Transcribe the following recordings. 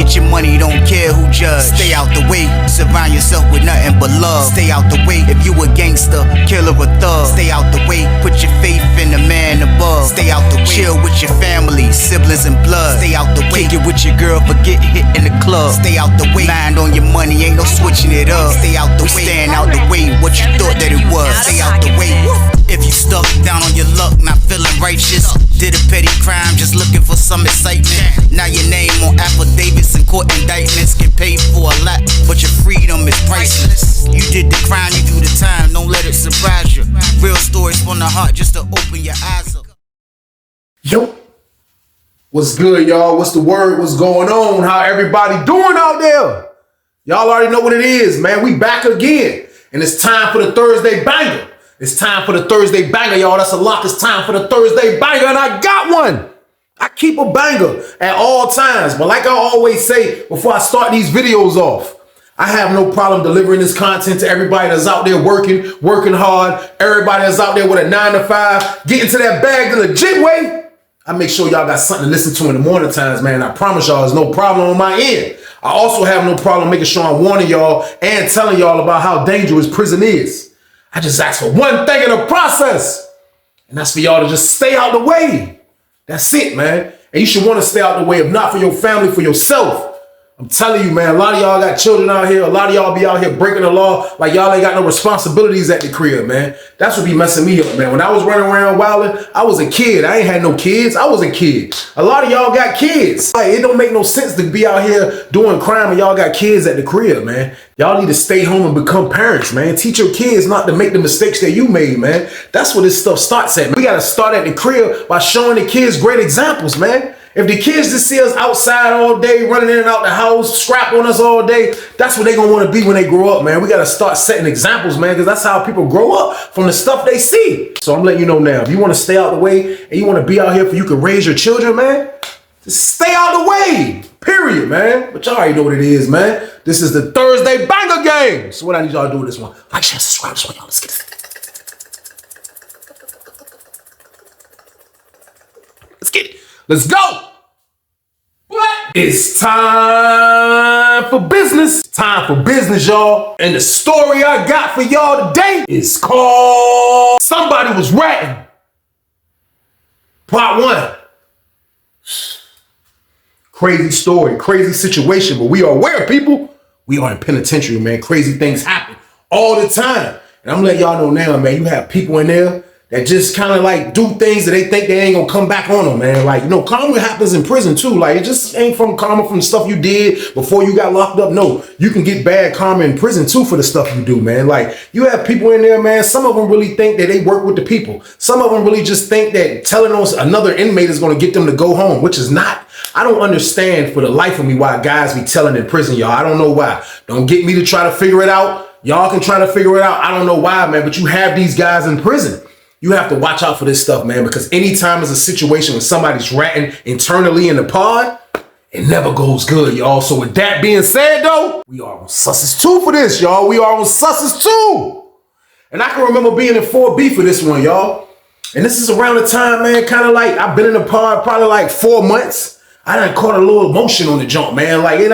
Get your money, don't care who judge. Stay out the way, surround yourself with nothing but love. Stay out the way, if you a gangster, killer or thug. Stay out the way, put your faith in the man above. Stay out the way, chill with your family, siblings and blood. Stay out the way, kick it with your girl, forget hit in the club. Stay out the way, mind on your money, ain't no switching it up. Stay out the way, stand out the way, what you thought that it was. Stay out the way. If you stuck down on your luck, not feeling righteous, did a petty crime, just looking for some excitement. Now your name on affidavits and court indictments, get paid for a lot, but your freedom is priceless. You did the crime, you do the time, don't let it surprise you. Real stories from the heart, just to open your eyes up. Yo, what's good, y'all? What's the word? What's going on? How everybody doing out there? Y'all already know what it is, man. We back again, and it's time for the Thursday banger. It's time for the Thursday banger, y'all. That's a lock. It's time for the Thursday banger, and I got one. I keep a banger at all times, but like I always say before I start these videos off, I have no problem delivering this content to everybody that's out there working hard, everybody that's out there with a 9 to 5, getting to that bag the legit way. I make sure y'all got something to listen to in the morning times, man. I promise y'all there's no problem on my end. I also have no problem making sure I'm warning y'all and telling y'all about how dangerous prison is. I just ask for one thing in the process, and that's for y'all to just stay out the way. That's it, man. And you should want to stay out the way, if not for your family, for yourself. I'm telling you, man, a lot of y'all got children out here. A lot of y'all be out here breaking the law like y'all ain't got no responsibilities at the crib, man. That's what be messing me up, man. When I was running around wilding, I was a kid. I ain't had no kids. I was a kid. A lot of y'all got kids. Like, it don't make no sense to be out here doing crime and y'all got kids at the crib, man. Y'all need to stay home and become parents, man. Teach your kids not to make the mistakes that you made, man. That's where this stuff starts at, man. We got to start at the crib by showing the kids great examples, man. If the kids just see us outside all day, running in and out the house, scrap on us all day, that's what they're going to want to be when they grow up, man. We got to start setting examples, man, because that's how people grow up, from the stuff they see. So I'm letting you know now, if you want to stay out the way and you want to be out here for you can raise your children, man, just stay out the way, period, man. But y'all already know what it is, man. This is the Thursday banger game. So what I need y'all to do with this one, like, share, subscribe, this one, y'all. Let's get this. Let's get it. Let's go. What? It's time for business. Time for business, y'all. And the story I got for y'all today is called Somebody Was Ratting. Part 1. Crazy story, crazy situation, but we are aware, people. We are in penitentiary, man. Crazy things happen all the time. And I'm letting y'all know now, man, you have people in there that just kind of like do things that they think they ain't gonna come back on them, man. Like, you know, karma happens in prison too. Like, it just ain't from karma from the stuff you did before you got locked up. No, you can get bad karma in prison too for the stuff you do, man. Like, you have people in there, man. Some of them really think that they work with the people. Some of them really just think that telling us another inmate is gonna get them to go home, which is not. I don't understand for the life of me why guys be telling in prison, y'all. I don't know why. Don't get me to try to figure it out. Y'all can try to figure it out. I don't know why, man, but you have these guys in prison. You have to watch out for this stuff, man, because anytime there's a situation when somebody's ratting internally in the pod, it never goes good, y'all. So with that being said, though, we are on Susses 2 for this, y'all. We are on Susses 2. And I can remember being in 4B for this one, y'all. And this is around the time, man, kind of like I've been in the pod probably like 4 months. I done caught a little emotion on the jump, man. Like, it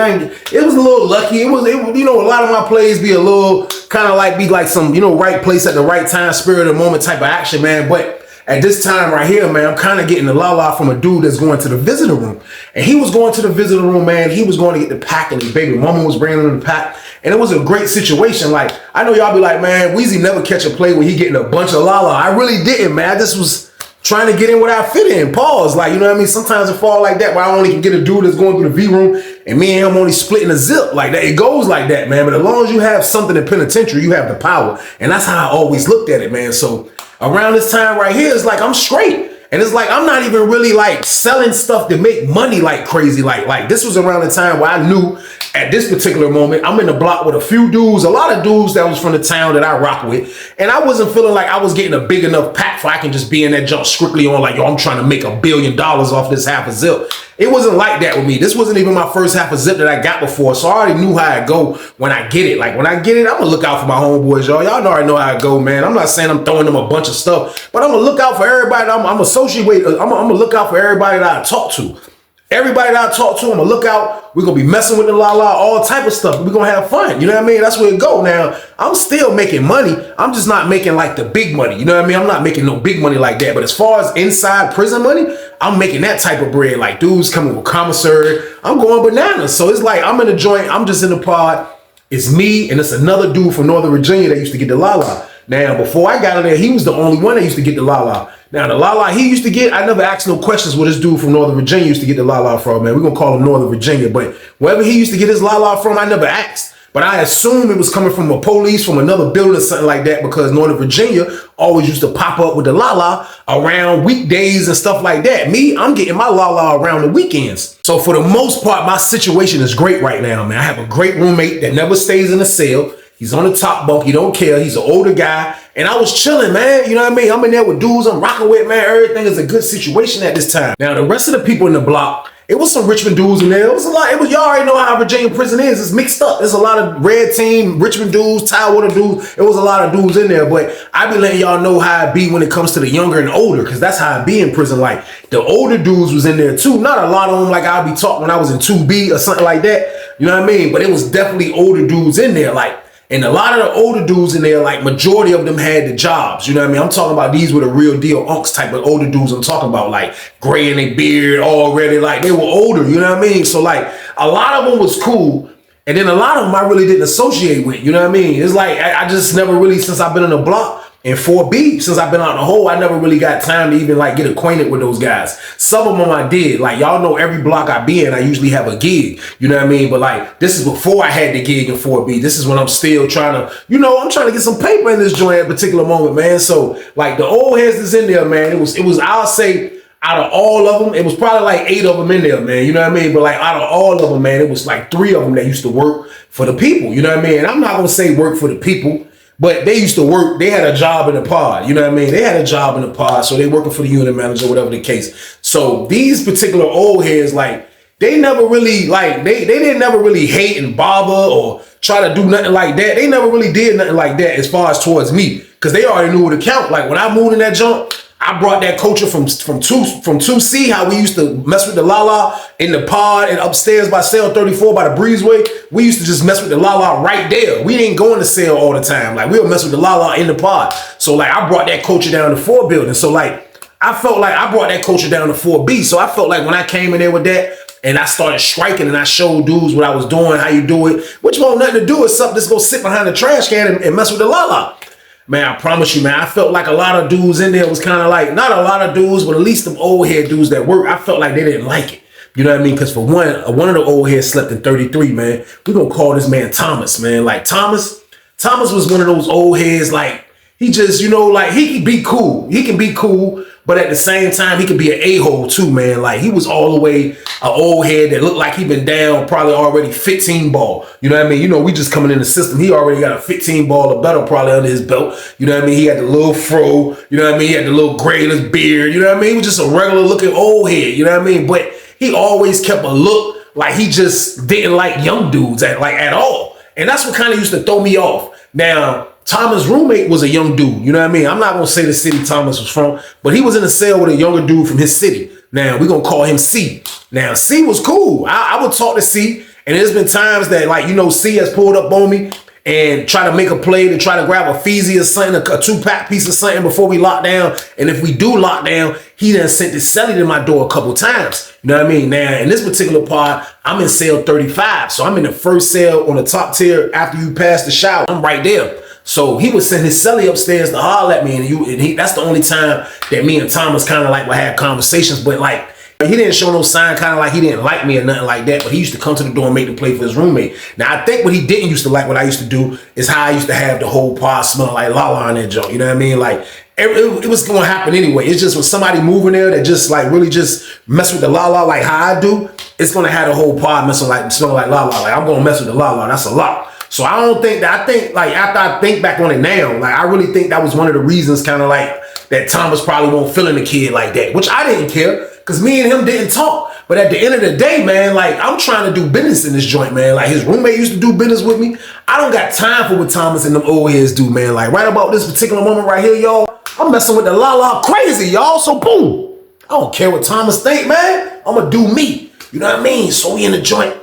was a little lucky. It was, you know, a lot of my plays be a little kind of like, be like some, you know, right place at the right time, spirit of the moment type of action, man. But at this time right here, man, I'm kind of getting the la-la from a dude that's going to the visitor room. And he was going to the visitor room, man. He was going to get the pack, and his baby mama was bringing him the pack. And it was a great situation. Like, I know y'all be like, man, Weezy never catch a play where he getting a bunch of la-la. I really didn't, man. I just was trying to get in where I fit in. Pause. Like, you know what I mean? Sometimes it fall like that where I only can get a dude that's going through the V room and me and him only splitting a zip like that. It goes like that, man. But as long as you have something in penitentiary, you have the power. And that's how I always looked at it, man. So around this time right here, it's like I'm straight. And it's like I'm not even really like selling stuff to make money like crazy. Like this was around the time where I knew at this particular moment, I'm in the block with a few dudes, a lot of dudes that was from the town that I rock with. And I wasn't feeling like I was getting a big enough pack for I can just be in that jump strictly on like, yo, I'm trying to make $1 billion off this half a zip. It wasn't like that with me. This wasn't even my first half a zip that I got before. So I already knew how it go when I get it. Like when I get it, I'm gonna look out for my homeboys, y'all. Y'all already know how it go, man. I'm not saying I'm throwing them a bunch of stuff, but I'm gonna look out for everybody. I'm gonna look out for everybody that I talk to. Everybody that I talk to, I'm gonna look out. We're gonna be messing with the la la, all type of stuff. We're gonna have fun. You know what I mean? That's where it go. Now, I'm still making money. I'm just not making like the big money. You know what I mean? I'm not making no big money like that. But as far as inside prison money, I'm making that type of bread. Like dudes coming with commissary. I'm going bananas. So it's like I'm in the joint. I'm just in the pod. It's me and it's another dude from Northern Virginia that used to get the la la. Now, before I got in there, he was the only one that used to get the la la. Now, the la la he used to get, I never asked no questions where this dude from Northern Virginia used to get the la la from, man. We're going to call him Northern Virginia. But wherever he used to get his la la from, I never asked. But I assume it was coming from a police from another building or something like that, because Northern Virginia always used to pop up with the la la around weekdays and stuff like that. Me, I'm getting my la la around the weekends. So for the most part, my situation is great right now, man. I have a great roommate that never stays in the cell. He's on the top bunk. He don't care. He's an older guy. And I was chilling, man. You know what I mean? I'm in there with dudes I'm rocking with, man. Everything is a good situation at this time. Now, the rest of the people in the block, it was some Richmond dudes in there. It was a lot. Y'all already know how Virginia prison is. It's mixed up. There's a lot of red team, Richmond dudes, Tidewater dudes. It was a lot of dudes in there. But I be letting y'all know how it be when it comes to the younger and older, because that's how it be in prison. Like, the older dudes was in there too. Not a lot of them like I be taught when I was in 2B or something like that. You know what I mean? But it was definitely older dudes in there. Like, and a lot of the older dudes in there, like majority of them had the jobs. You know what I mean? I'm talking about these were the real deal unks type of older dudes I'm talking about, like gray in their beard already, like they were older, you know what I mean? So like a lot of them was cool. And then a lot of them I really didn't associate with, you know what I mean? It's like, I just never really, since I've been in the block, and 4B, since I've been out in the hole, I never really got time to even like get acquainted with those guys. Some of them I did. Like y'all know every block I be in, I usually have a gig. You know what I mean? But like this is before I had the gig in 4B. This is when I'm still trying to, you know, I'm trying to get some paper in this joint at a particular moment, man. So like the old heads that's in there, man, it was I'll say out of all of them, it was probably like 8 of them in there, man. You know what I mean? But like out of all of them, man, it was like 3 of them that used to work for the people. You know what I mean? And I'm not gonna say work for the people, but they used to work, they had a job in the pod, you know what I mean? They had a job in the pod, so they working for the unit manager, whatever the case. So these particular old heads, like, they never really, like, they didn't never really hate and bother or try to do nothing like that. They never really did nothing like that as far as towards me, because they already knew what to count. Like, when I moved in that jump, I brought that culture from 2C, how we used to mess with the la-la in the pod and upstairs by cell 34 by the breezeway. We used to just mess with the la-la right there. We didn't go in the cell all the time. Like, we would mess with the la-la in the pod. So, like, I brought that culture down to 4 building. So, like, I felt like I brought that culture down to 4B. So, I felt like when I came in there with that and I started striking and I showed dudes what I was doing, how you do it, which won't nothing to do with something that's going to sit behind the trash can and mess with the la-la. Man, I promise you, man, I felt like a lot of dudes in there was kind of like, not a lot of dudes, but at least them old head dudes that work, I felt like they didn't like it. You know what I mean? Because for one of the old heads slept in 33, man. We're going to call this man Thomas, man. Like Thomas was one of those old heads, like, he just, you know, like, he can be cool. He can be cool, but at the same time, he could be an a-hole too, man. Like, he was all the way an old head that looked like he been down probably already 15 ball. You know what I mean? You know, we just coming in the system. He already got a 15 ball or better probably under his belt. You know what I mean? He had the little fro. You know what I mean? He had the little gray in his beard. You know what I mean? He was just a regular looking old head. You know what I mean? But he always kept a look like he just didn't like young dudes at all. And that's what kind of used to throw me off. Now, Thomas' roommate was a young dude, you know what I mean? I'm not going to say the city Thomas was from, but he was in a cell with a younger dude from his city. Now, we're going to call him C. Now, C was cool. I would talk to C, and there's been times that, like, you know, C has pulled up on me and try to make a play to try to grab a Feezy or something, a 2-pack piece of something before we lock down. And if we do lock down, he done sent his celly to my door a couple times. You know what I mean? Now, in this particular part, I'm in cell 35. So I'm in the first cell on the top tier after you pass the shower. I'm right there. So he would send his celly upstairs to holler at me, and that's the only time that me and Thomas kind of like would have conversations. But like, he didn't show no sign kind of like he didn't like me or nothing like that, but he used to come to the door and make the play for his roommate. Now, I think what he didn't used to like, what I used to do, is how I used to have the whole pod smelling like la-la in that joint. You know what I mean? Like, it was going to happen anyway. It's just with somebody moving there that just like really just mess with the la-la like how I do, it's going to have the whole pod smelling like la-la. Like, I'm going to mess with the la-la. That's a lot. So I don't think that, I think like after I think back on it now, like I really think that was one of the reasons kind of like that Thomas probably won't feeling the kid like that, which I didn't care because me and him didn't talk. But at the end of the day, man, like I'm trying to do business in this joint, man. Like his roommate used to do business with me. I don't got time for what Thomas and them old heads do, man. Like right about this particular moment right here, y'all, I'm messing with the la-la crazy, y'all. So boom, I don't care what Thomas think, man. I'm gonna do me. You know what I mean? So we in the joint,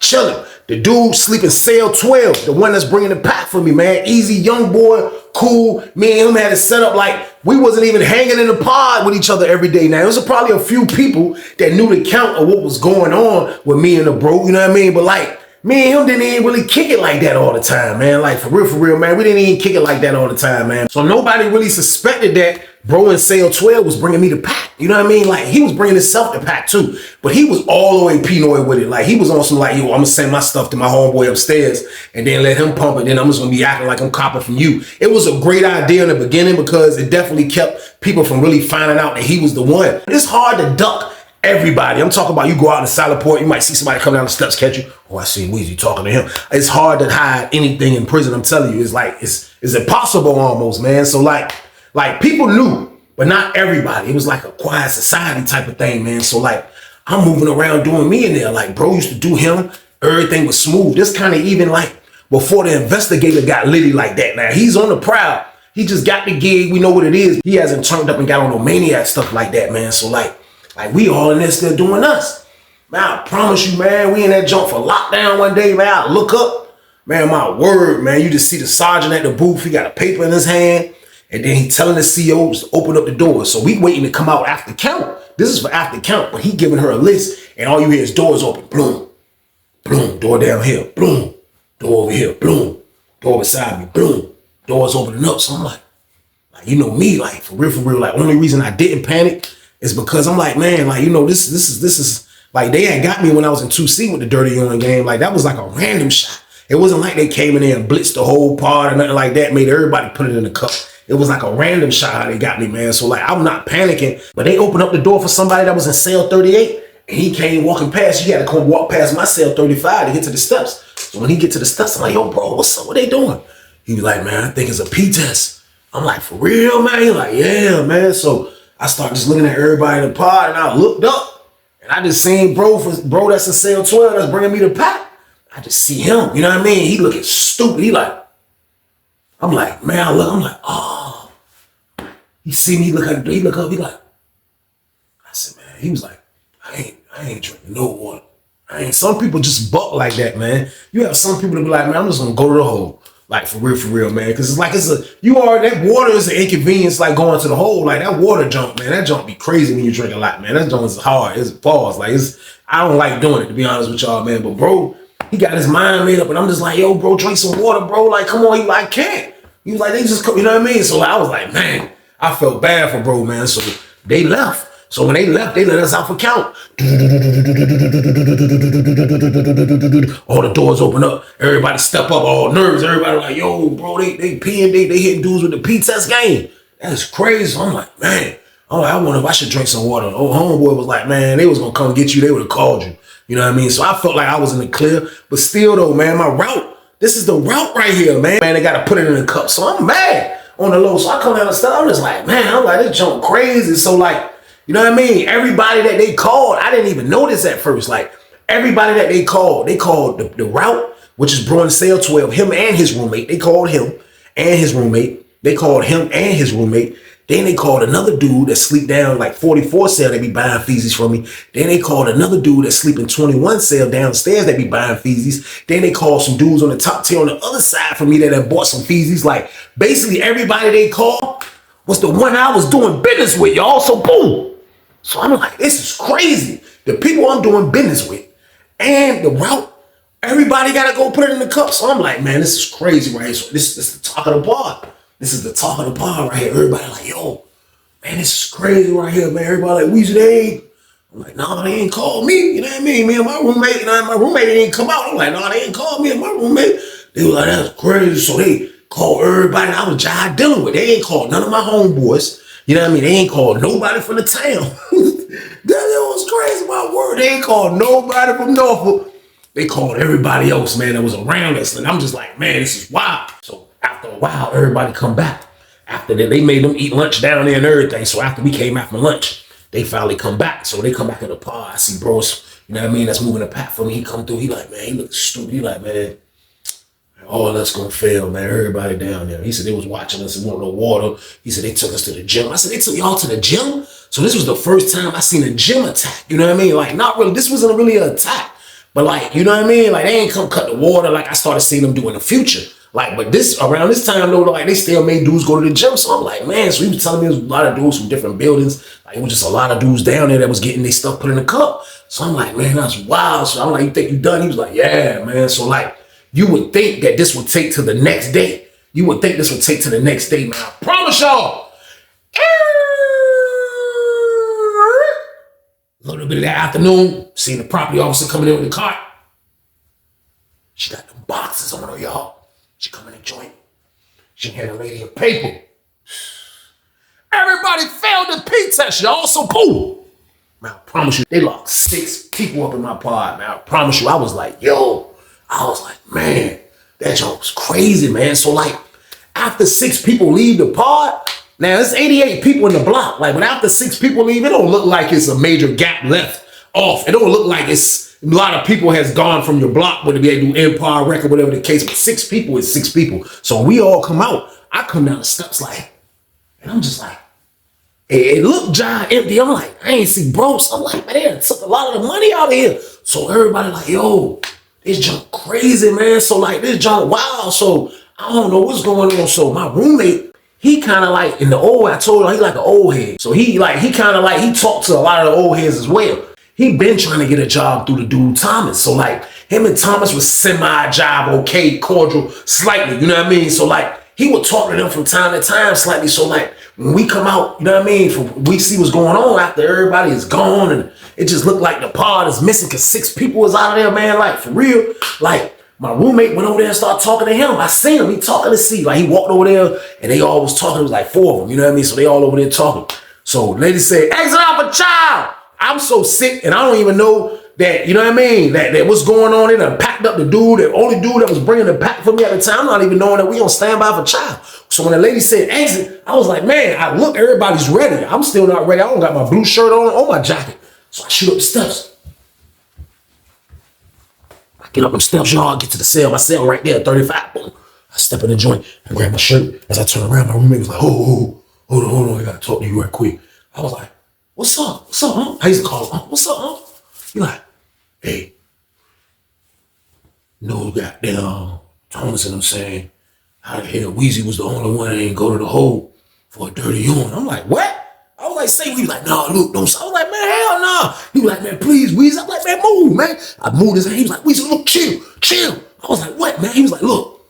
chilling. The dude sleeping cell 12, the one that's bringing the pack for me, man. Easy, young boy, cool. Me and him had it set up like we wasn't even hanging in the pod with each other every day. Now, there was probably a few people that knew the count of what was going on with me and the bro, you know what I mean? But like, me and him didn't even really kick it like that all the time, man. Like, for real, man. We didn't even kick it like that all the time, man. So nobody really suspected that bro in Sale 12 was bringing me the pack. You know what I mean? Like, he was bringing himself the pack, too. But he was all the way Pinoy with it. Like, he was on some, like, yo, I'm going to send my stuff to my homeboy upstairs and then let him pump it. Then I'm just going to be acting like I'm copping from you. It was a great idea in the beginning because it definitely kept people from really finding out that he was the one. It's hard to duck everybody. I'm talking about you go out in the silent port, you might see somebody come down the steps, catch you. Oh, I see Weezy talking to him. It's hard to hide anything in prison. I'm telling you, it's like, it's impossible almost, man. So like people knew, but not everybody. It was like a quiet society type of thing, man. So like, I'm moving around doing me in there. Like, bro used to do him. Everything was smooth. This kind of even like before the investigator got litty like that. Now he's on the prowl. He just got the gig. We know what it is. He hasn't turned up and got on no maniac stuff like that, man. So like we all in there still doing us. Man, I promise you, man, we in that jump for lockdown one day, man. I look up, man, my word, man. You just see the sergeant at the booth. He got a paper in his hand. And then he telling the COs to open up the door. So we waiting to come out after count. This is for after count, but he giving her a list. And all you hear is doors open. Bloom, bloom, door down here. Bloom, door over here. Bloom, door beside me. Bloom, doors opening up. So I'm like, you know me, like for real, like only reason I didn't panic is because I'm like, man, like, you know, this is like they had got me when I was in 2C with the Dirty Young game. Like that was like a random shot. It wasn't like they came in there and blitzed the whole pod or nothing like that, made everybody put it in the cup. It was like a random shot how they got me, man. So like, I'm not panicking, but they opened up the door for somebody that was in cell 38 and he came walking past. You had to come walk past my cell 35 to get to the steps. So when he get to the steps, I'm like, yo, bro, what's up? What they doing? He was like, man, I think it's a P test. I'm like, for real, man? He's like, yeah, man. So I started just looking at everybody in the pod and I looked up and I just seen bro that's in cell 12 that's bringing me the pack. I just see him, you know what I mean? He looking stupid. He like, I'm like, man, I'm like, oh. He see me, he look up, he like, I said, man, he was like, I ain't drinking no water. Some people just buck like that, man. You have some people that be like, man, I'm just gonna go to the hole. Like for real, man. Cause it's like, that water is an inconvenience, like going to the hole. Like that water jump, man, that jump be crazy when you drink a lot, man. That jump is hard, it's pause. Like I don't like doing it, to be honest with y'all, man. But bro, he got his mind made up and I'm just like, yo, bro, drink some water, bro. Like, come on, he like, can't. He was like, they just, you know what I mean? So I was like, man, I felt bad for bro, man. So they left. So when they left, they let us out for count. All the doors open up. Everybody step up, all nervous. Everybody like, yo, bro, they peeing, they hitting dudes with the P-test game. That's crazy. So I'm like, man, I wonder if I should drink some water. Oh, homeboy was like, man, they was gonna come get you. They would have called you. You know what I mean? So I felt like I was in the clear. But still though, man, my route, this is the route right here, man. Man, they got to put it in the cup. So I'm mad on the low. So I come down the steps. I'm just like, man, I'm like, this jump crazy. So like, you know what I mean? Everybody that they called, I didn't even notice at first. Like everybody that they called the route, which is bro in cell 12, him and his roommate. They called him and his roommate. They called him and his roommate. Then they called another dude that sleep down like 44 cell that be buying feezies from me. Then they called another dude that sleep in 21 cell downstairs that be buying feezies. Then they called some dudes on the top tier on the other side from me that had bought some feezies. Like basically everybody they called was the one I was doing business with, y'all. So boom. So I'm like, this is crazy. The people I'm doing business with and the route, everybody got to go put it in the cup. So I'm like, man, this is crazy right here. So this is the talk of the bar. This is the talk of the bar right here. Everybody like, yo, man, this is crazy right here, man. Everybody like, Weezy, they ain't. I'm like, nah, they ain't called me. You know what I mean? Me and my roommate, my roommate didn't come out. I'm like, nah, they ain't called me and my roommate. They was like, that's crazy. So they called everybody I was just dealing with. They ain't called none of my homeboys. You know what I mean? They ain't called nobody from the town. That was crazy, my word. They ain't called nobody from Norfolk. They called everybody else, man, that was around us. And I'm just like, man, this is wild. So after a while, everybody come back. After that, they made them eat lunch down there and everything. So after we came out from lunch, they finally come back. So they come back in the pod. I see bros, you know what I mean, that's moving the pack for me. He come through. He like, man, he looks stupid. He like, man, all that's gonna fail, man. Everybody down there. He said they was watching us and want no water. He said they took us to the gym. I said, they took y'all to the gym? So this was the first time I seen a gym attack. You know what I mean? Like, not really, this wasn't really an attack. But like, you know what I mean? Like, they ain't come cut the water like I started seeing them do in the future. Like, but around this time though, like they still made dudes go to the gym. So I'm like, man, so he was telling me there's a lot of dudes from different buildings. Like, it was just a lot of dudes down there that was getting their stuff put in the cup. So I'm like, man, that's wild. So I'm like, you think you done? He was like, yeah, man. So like, you would think that this would take to the next day. You would think this would take to the next day, man. I promise y'all. A little bit of that afternoon, seeing the property officer coming in with the cart. She got them boxes on her, y'all. She come in the joint. She had a lady a paper. Everybody failed the P test, y'all. So boom. Man, I promise you, they locked 6 people up in my pod, man. I promise you, I was like, yo. I was like, man, that joke was crazy, man. So like, after 6 people leave the pod, now there's 88 people in the block. Like, but after 6 people leave, it don't look like it's a major gap left off. It don't look like it's a lot of people has gone from your block, whether they do Empire Record, whatever the case. But 6 people is 6 people. So we all come out. I come down the steps like, and I'm just like, it looked giant empty. I'm like, I ain't see bro. So I'm like, man, they took a lot of the money out of here. So everybody like, yo, this junk crazy, man. So like, this junk wild. So I don't know what's going on. So my roommate, he kind of like, in the old, I told him, he like an old head. So he kind of like, he talked to a lot of the old heads as well. He been trying to get a job through the dude Thomas. So like, him and Thomas was semi-job, okay, cordial, slightly, you know what I mean? So like, he would talk to them from time to time slightly. So like, when we come out, you know what I mean? We see what's going on after everybody is gone and it just looked like the pod is missing because 6 people was out of there, man. Like, for real. Like, my roommate went over there and started talking to him. I seen him. He talking to C. Like, he walked over there and they all was talking. It was like 4 of them, you know what I mean? So they all over there talking. So lady said, exit out for child. I'm so sick and I don't even know that, you know what I mean? That what's going on in there. Packed up the dude, the only dude that was bringing the pack for me at the time. I'm not even knowing that we on standby for child. So when the lady said exit, I was like, man, I look, everybody's ready. I'm still not ready. I don't got my blue shirt on my jacket. So I shoot up the steps. I get up them steps, y'all, get to the cell. My cell right there, 35. Boom. I step in the joint and grab my shirt. As I turn around, my roommate was like, hold on, I gotta talk to you right quick. I was like, what's up, huh? I used to call him, what's up, huh? He like, hey, no goddamn Thomas and I'm saying, how the hell Weezy was the only one that didn't go to the hole for a dirty yawn. I'm like, what? I was like, say, he was like, nah, look, don't. I was like, man, hell nah. He was like, man, please, Weezy. I'm like, man, move, man. I moved his hand. He was like, Weezy, look, chill. I was like, what, man? He was like, look,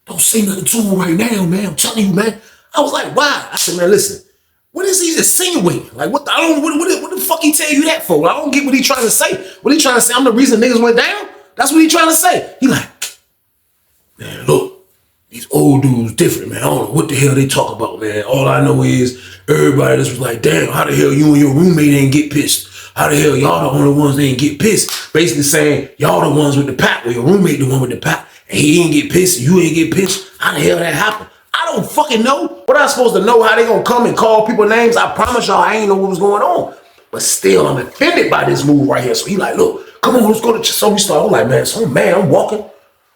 don't say nothing to him right now, man. I'm telling you, man. I was like, why? I said, man, listen, what is he insinuating? Like, what the fuck he tell you that for? I don't get what he trying to say. What he trying to say? I'm the reason niggas went down? That's what he trying to say. He like, man, look. These old dudes different, man. I don't know what the hell they talk about, man. All I know is everybody just was like, damn, how the hell you and your roommate ain't get pissed? How the hell y'all the only ones that ain't get pissed? Basically saying, y'all the ones with the pack, or your roommate the one with the pack, and he ain't get pissed, you ain't get pissed. How the hell that happened? I don't fucking know. What I supposed to know how they gonna come and call people names? I promise y'all I ain't know what was going on. But still, I'm offended by this move right here. So he like, look, come on, let's go to church. So we start, I'm like, man, so man, I'm walking.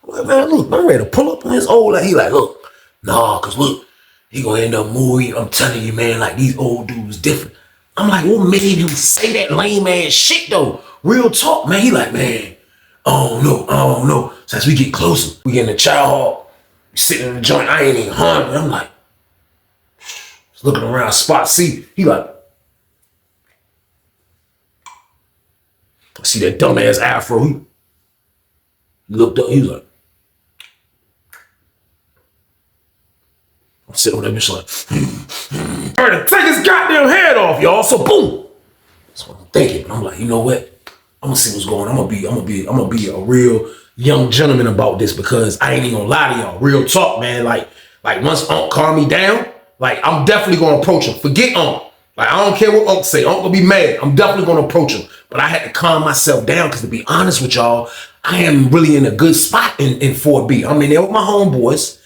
I'm like, man, look, I'm ready to pull up on his old. Like, he like, look, nah, cause look, he gonna end up moving. I'm telling you, man, like these old dudes different. I'm like, what made him say that lame ass shit though? Real talk, man. He like, man, I don't know. So as we get closer, we get in the chow hall, we sitting in the joint. I ain't even hungry. I'm like, looking around, spot C. He like, I see that dumbass afro. He looked up. He was like, I'm sitting on that bitch like, I'm ready to take his goddamn head off, y'all. So boom. That's what I'm thinking. But I'm like, you know what? I'm gonna see what's going on. I'm gonna be a real young gentleman about this because I ain't even gonna lie to y'all. Real talk, man. Like once Unc calm me down, like I'm definitely gonna approach him. Forget Unc. Like I don't care what Unc say. Unc will be mad. I'm definitely gonna approach him. But I had to calm myself down because to be honest with y'all, I am really in a good spot in 4B. I'm in there with my homeboys.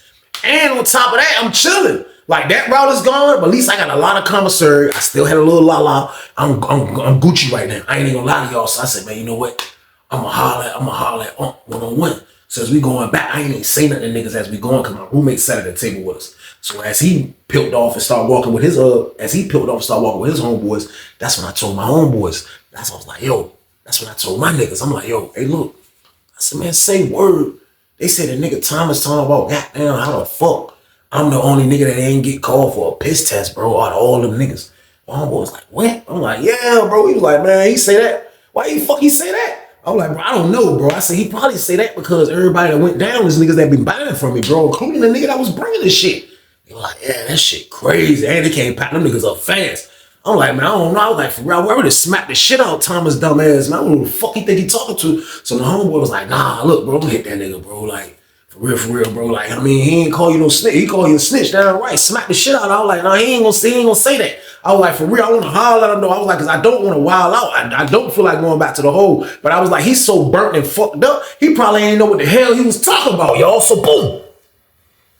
And on top of that, I'm chilling. Like that route is gone, but at least I got a lot of commissary. I still had a little la. I'm Gucci right now. I ain't even gonna lie to y'all. So I said, man, you know what? I'm gonna holler at Unc one-on-one. So as we going back, I ain't even say nothing to niggas as we going, because my roommate sat at the table with us. So as he peeled off and started walking with his homeboys, that's when I told my homeboys. That's when I was like, yo, that's when I told my niggas. I'm like, yo, hey, look. I said, man, say word. They said the nigga Thomas talking about, goddamn, how the fuck I'm the only nigga that ain't get called for a piss test, bro, out of all them niggas. My homeboy was like, what? I'm like, yeah, bro. He was like, man, he say that? Why the fuck he say that? I'm like, bro, I don't know, bro. I said, he probably say that because everybody that went down is niggas that been buying from me, bro, including the nigga that was bringing this shit. They were like, yeah, that shit crazy. And they can't pack them niggas up fast. I'm like, man, I don't know. I was like, for real, I would have smacked the shit out of Thomas dumb ass, man. I don't know who the fuck he think he talking to. So the homeboy was like, nah, look, bro, I'm gonna hit that nigga, bro. Like, for real, bro. Like, I mean, he ain't call you no snitch. He call you a snitch, damn right. Smack the shit out of him. I was like, nah, he ain't gonna say that. I was like, for real, I want to holler at him though. I was like, because I don't want to wild out. I don't feel like going back to the hole. But I was like, he's so burnt and fucked up. He probably ain't know what the hell he was talking about, y'all. So boom.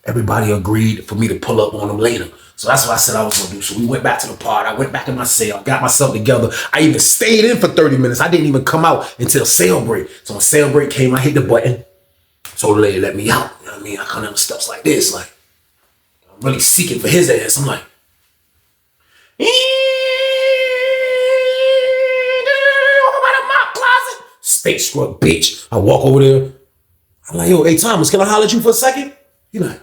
Everybody agreed for me to pull up on him later. So that's what I said I was going to do. So we went back to the pod. I went back in my cell. I got myself together. I even stayed in for 30 minutes. I didn't even come out until cell break. So when cell break came, I hit the button. So the lady let me out. You know what I mean? I come down the steps like this. Like, I'm really seeking for his ass. I'm like, state scrub bitch. I walk over there. I'm like, yo, hey Thomas, can I holler at you for a second? He like,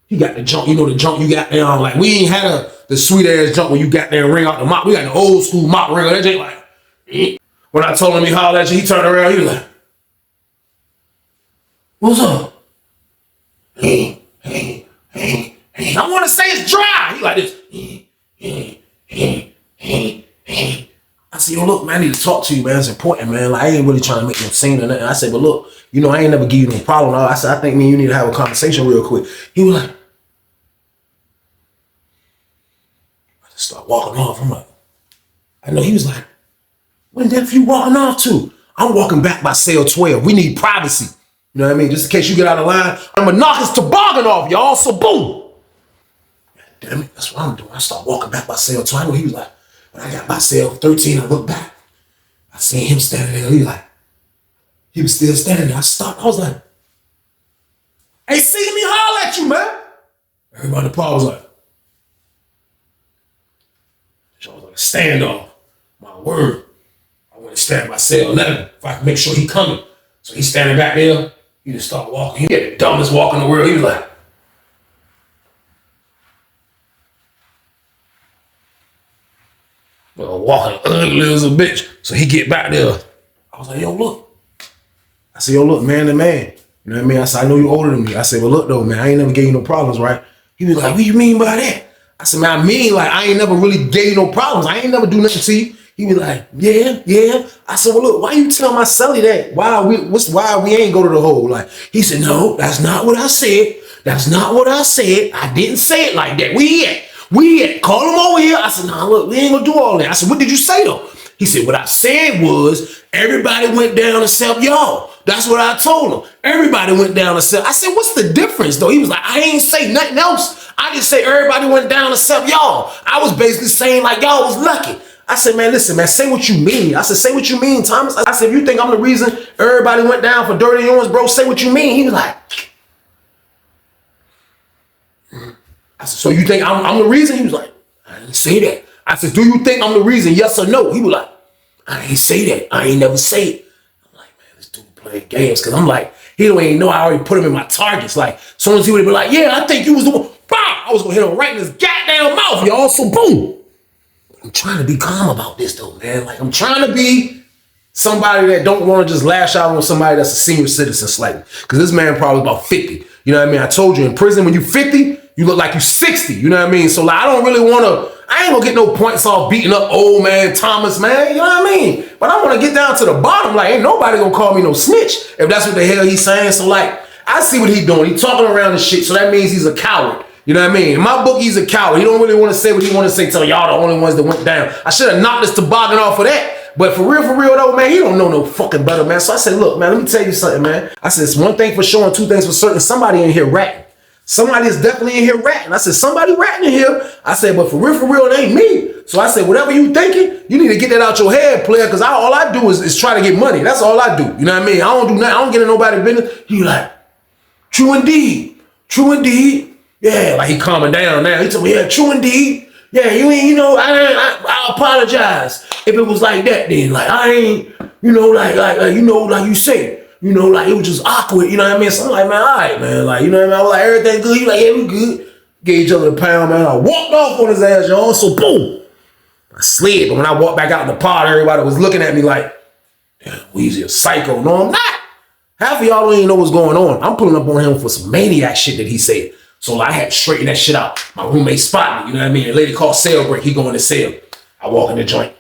he got the junk, you know the junk you got there. I'm like, we ain't had the sweet ass junk when you got there and ring out the mop. We got the old school mop ring. That ain't like, when I told him he holler at you, he turned around, he was like, what's up? Hey. I want to say it's dry. He like this. I said, yo, look, man, I need to talk to you, man. It's important, man. Like, I ain't really trying to make no scene or nothing. I said, but look, you know, I ain't never give you no problem. I said, I think me and you need to have a conversation real quick. He was like, I just start walking off. I'm like, I know. He was like, when the f you walking off to? I'm walking back by cell 12. We need privacy. You know what I mean? Just in case you get out of line, I'm gonna knock his toboggan off, y'all. So boom. Damn it, that's what I'm doing. I start walking back by cell 12. I know he was like, when I got by cell 13, I looked back. I seen him standing there. He was still standing there. I stopped. I was like, hey, see me holler at you, man. Everybody in the pod was like, I was like, standoff. My word. I went to stand by cell 11 if I can make sure he coming. So he's standing back there. He just started walking. He had the dumbest walk in the world. He was like, well, walking ugly as a bitch. So he get back there. I was like, yo, look. I said, yo, look, man to man. You know what I mean? I said, I know you older than me. I said, well, look, though, man, I ain't never gave you no problems, right? He was like, what you mean by that? I said, man, I mean, like, I ain't never really gave you no problems. I ain't never do nothing to you. He was like, yeah. I said, well, look, why you tell my celly that? Why we ain't go to the hole? Like, he said, no, that's not what I said. That's not what I said. I didn't say it like that. We at. Call him over here. I said, nah, look, we ain't gonna do all that. I said, what did you say though? He said, what I said was, everybody went down except y'all. That's what I told him. Everybody went down except. I said, what's the difference though? He was like, I ain't say nothing else. I just say everybody went down except y'all. I was basically saying like y'all was lucky. I said, man, listen, man, say what you mean. I said, say what you mean, Thomas. I said, if you think I'm the reason everybody went down for dirty ones, bro, say what you mean. He was like, I said, so you think I'm the reason? He was like, I didn't say that. I said, do you think I'm the reason? Yes or no? He was like, I ain't say that. I ain't never say it. I'm like, man, this dude playing games. Cause I'm like, he don't even know I already put him in my targets. Like, as soon as he would be like, yeah, I think you was the one. Bah! I was gonna hit him right in his goddamn mouth, y'all. So boom. I'm trying to be calm about this though, man. Like, I'm trying to be somebody that don't want to just lash out on somebody that's a senior citizen slightly. Cause this man probably about 50. You know what I mean? I told you in prison, when you 50, you look like you 60. You know what I mean? So like, I don't really want to, I ain't gonna get no points off beating up old man Thomas, man. You know what I mean? But I want to get down to the bottom. Like, ain't nobody gonna call me no snitch if that's what the hell he's saying. So like, I see what he doing. He talking around and shit. So that means he's a coward. You know what I mean? In my book, he's a coward. He don't really want to say what he want to say. Tell y'all the only ones that went down. I should have knocked this toboggan off of that. But for real though, man, he don't know no fucking better, man. So I said, look, man, let me tell you something, man. I said, it's one thing for sure and two things for certain. Somebody in here ratting. Somebody is definitely in here ratting. I said, somebody ratting in here. I said, but for real, it ain't me. So I said, whatever you thinking, you need to get that out your head, player, because all I do is try to get money. That's all I do. You know what I mean? I don't do nothing. I don't get in nobody's business. He like, true indeed. True indeed. Yeah, like he calming down now. He told me, yeah, true indeed. Yeah, you ain't, I apologize. If it was like that, then like I ain't, like you say. Like it was just awkward, you know what I mean? So I'm like, man, all right, man. Like, you know what I mean? I was like, everything good? He like, yeah, we good. Gave each other a pound, man. I walked off on his ass, y'all. So boom. I slid. But when I walked back out in the pod, everybody was looking at me like, damn, Weezy a psycho. No, I'm not. Half of y'all don't even know what's going on. I'm pulling up on him for some maniac shit that he said. So like, I had to straighten that shit out. My roommate spotted me, you know what I mean? A lady called sale break. He going to sale. I walk in the joint.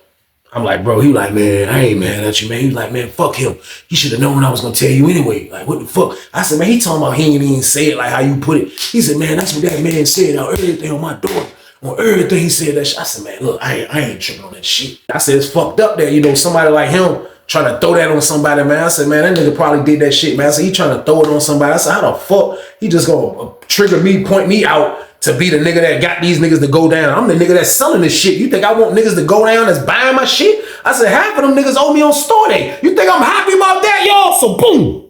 I'm like, bro, he like, man, I ain't mad at you, man. He was like, man, fuck him. You should have known I was going to tell you anyway. Like, what the fuck? I said, man, he talking about he ain't even say it like how you put it. He said, man, that's what that man said on everything on my door. On everything he said that shit. I said, man, look, I ain't tripping on that shit. I said, it's fucked up that, somebody like him trying to throw that on somebody, man. I said, man, that nigga probably did that shit, man. I said, he trying to throw it on somebody. I said, how the fuck? He just going to trigger me, point me out to be the nigga that got these niggas to go down. I'm the nigga that's selling this shit. You think I want niggas to go down that's buying my shit? I said, half of them niggas owe me on store day. You think I'm happy about that, y'all? So boom.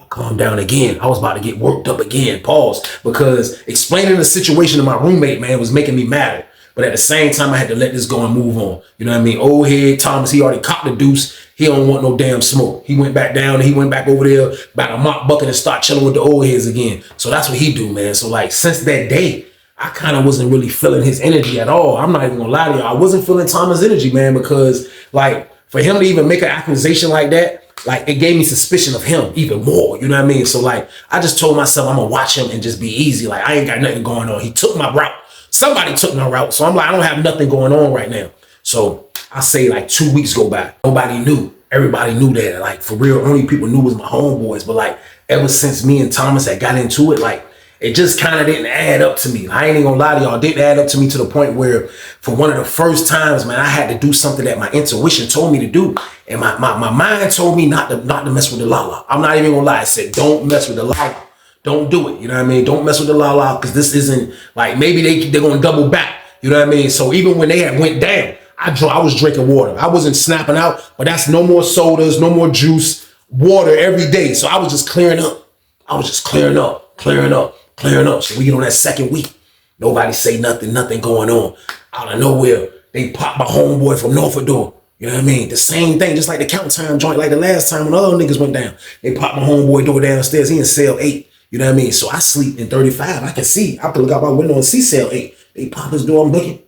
I calmed down again. I was about to get worked up again. Pause. Because explaining the situation to my roommate, man, was making me mad. But at the same time, I had to let this go and move on. You know what I mean? Old head Thomas, he already copped the deuce. He don't want no damn smoke. He went back down and he went back over there, about a mop bucket and start chilling with the old heads again. So that's what he do, man. So like since that day, I kind of wasn't really feeling his energy at all. I'm not even gonna lie to y'all. I wasn't feeling Thomas' energy, man, because like for him to even make an accusation like that, like it gave me suspicion of him even more. You know what I mean? So like I just told myself I'm gonna watch him and just be easy. Like I ain't got nothing going on. He took my route. Somebody took my route. So I'm like, I don't have nothing going on right now. So I say like 2 weeks go by. Nobody knew. Everybody knew that. Like for real, only people knew was my homeboys. But like ever since me and Thomas had got into it, like it just kind of didn't add up to me. I ain't even gonna lie to y'all. It didn't add up to me to the point where for one of the first times, man, I had to do something that my intuition told me to do. And my mind told me not to mess with the lala. I'm not even gonna lie. It said, don't mess with the lala. Don't do it. You know what I mean? Don't mess with the lala because this isn't like maybe they're gonna double back. You know what I mean? So even when they had went down, I was drinking water. I wasn't snapping out, but that's no more sodas, no more juice, water every day. So I was just clearing up. I was just clearing up. So we get on that second week. Nobody say nothing going on. Out of nowhere, they pop my homeboy from Norfolk door. You know what I mean? The same thing, just like the count time joint, like the last time when other niggas went down. They pop my homeboy door downstairs. He in cell 8. You know what I mean? So I sleep in 35. I can see. I can look out my window and see cell 8. They pop his door. I'm looking.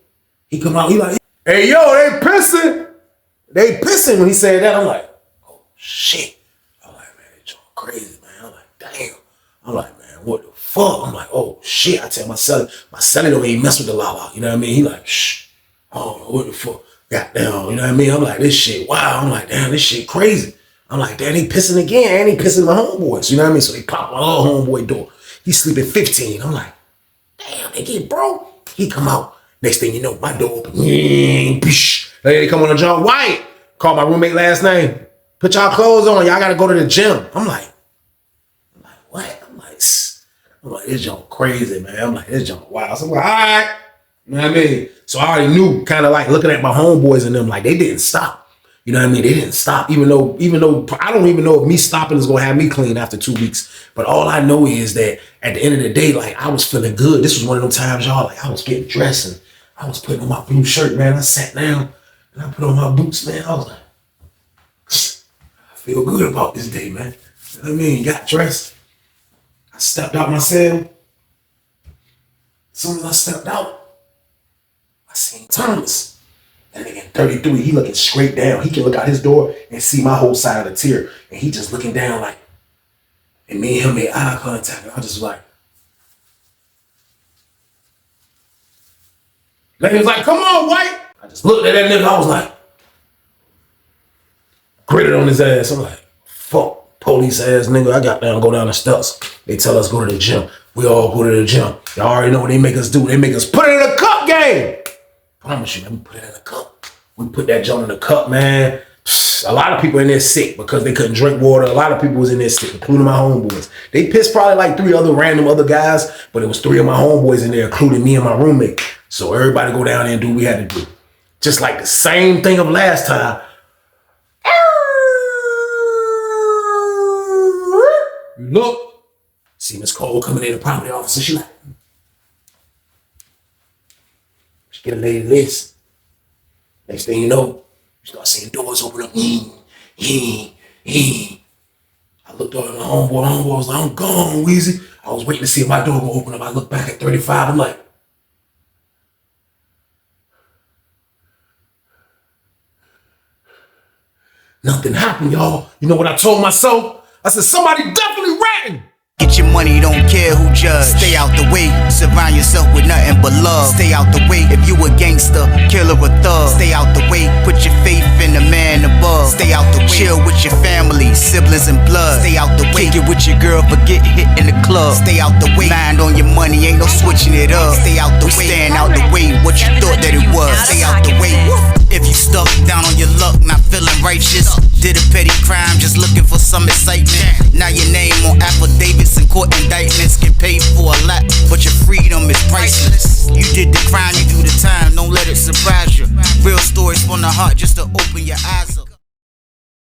He come out. He like, hey, yo, they pissing. They pissing when he said that. I'm like, oh, shit. I'm like, man, they joint crazy, man. I'm like, damn. I'm like, man, what the fuck? I'm like, oh, shit. I tell my celly don't even mess with the lala. You know what I mean? He like, shh. I don't know what the fuck. Goddamn. You know what I mean? I'm like, this shit, wow. I'm like, damn, this shit crazy. I'm like, damn, they pissing again. And he pissing my homeboys. You know what I mean? So they pop my other homeboy door. He sleeping 15. I'm like, damn, they get broke. He come out. Next thing you know, my door open. They come on the John White. Call my roommate last name. Put y'all clothes on. Y'all got to go to the gym. I'm like, what? I'm like, this junk crazy, man. I'm like, this junk wild. So I'm like, all right. You know what I mean? So I already knew, kind of like looking at my homeboys and them, like they didn't stop. You know what I mean? They didn't stop, even though I don't even know if me stopping is going to have me clean after 2 weeks. But all I know is that at the end of the day, like I was feeling good. This was one of them times, y'all, like I was getting dressed and I was putting on my blue shirt, man. I sat down and I put on my boots, man. I was like, I feel good about this day, man. You know what I mean? Got dressed. I stepped out my cell. As soon as I stepped out, I seen Thomas. That nigga 33, he looking straight down. He can look out his door and see my whole side of the tier. And he just looking down like, and me and him made eye contact. And I was just like, he was like, come on, White. I just looked at that nigga. I was like, gritted on his ass. I'm like, fuck, police ass nigga. I got down, go down the steps. They tell us go to the gym. We all go to the gym. Y'all already know what they make us do. They make us put it in a cup game. Promise you, man, we put it in a cup. We put that joint in the cup, man. A lot of people in there sick because they couldn't drink water. A lot of people was in there sick, including my homeboys. They pissed probably like 3 other random other guys, but it was 3 of my homeboys in there, including me and my roommate. So everybody go down there and do what we had to do. Just like the same thing of last time. You look, see Miss Cole coming in the property office, and she like, she get a lady list. Next thing you know, you start seeing doors open up. I looked over at my homeboy was like, I'm gone, Weezy. I was waiting to see if my door would open up. I look back at 35, I'm like, nothing happened, y'all. You know what I told myself? I said, somebody definitely ratting. Get your money, don't care who judge. Stay out the way, surround yourself with nothing but love. Stay out the way if you a gangster, killer or thug. Stay out the way, put your faith in the man above. Stay out the way, chill with your family, siblings and blood. Stay out the way, kick it with your girl, forget hit in the club. Stay out the way, mind on your money, ain't no switching it up. Stay out the way, stand out the way, what you thought that it was. Stay out the way. If you stuck down on your luck, not feeling righteous, did a petty crime, just looking for some excitement. Now your name on affidavits and court indictments, get paid for a lot, but your freedom is priceless. You did the crime, you do the time, don't let it surprise you. Real stories from the heart, just to open your eyes up.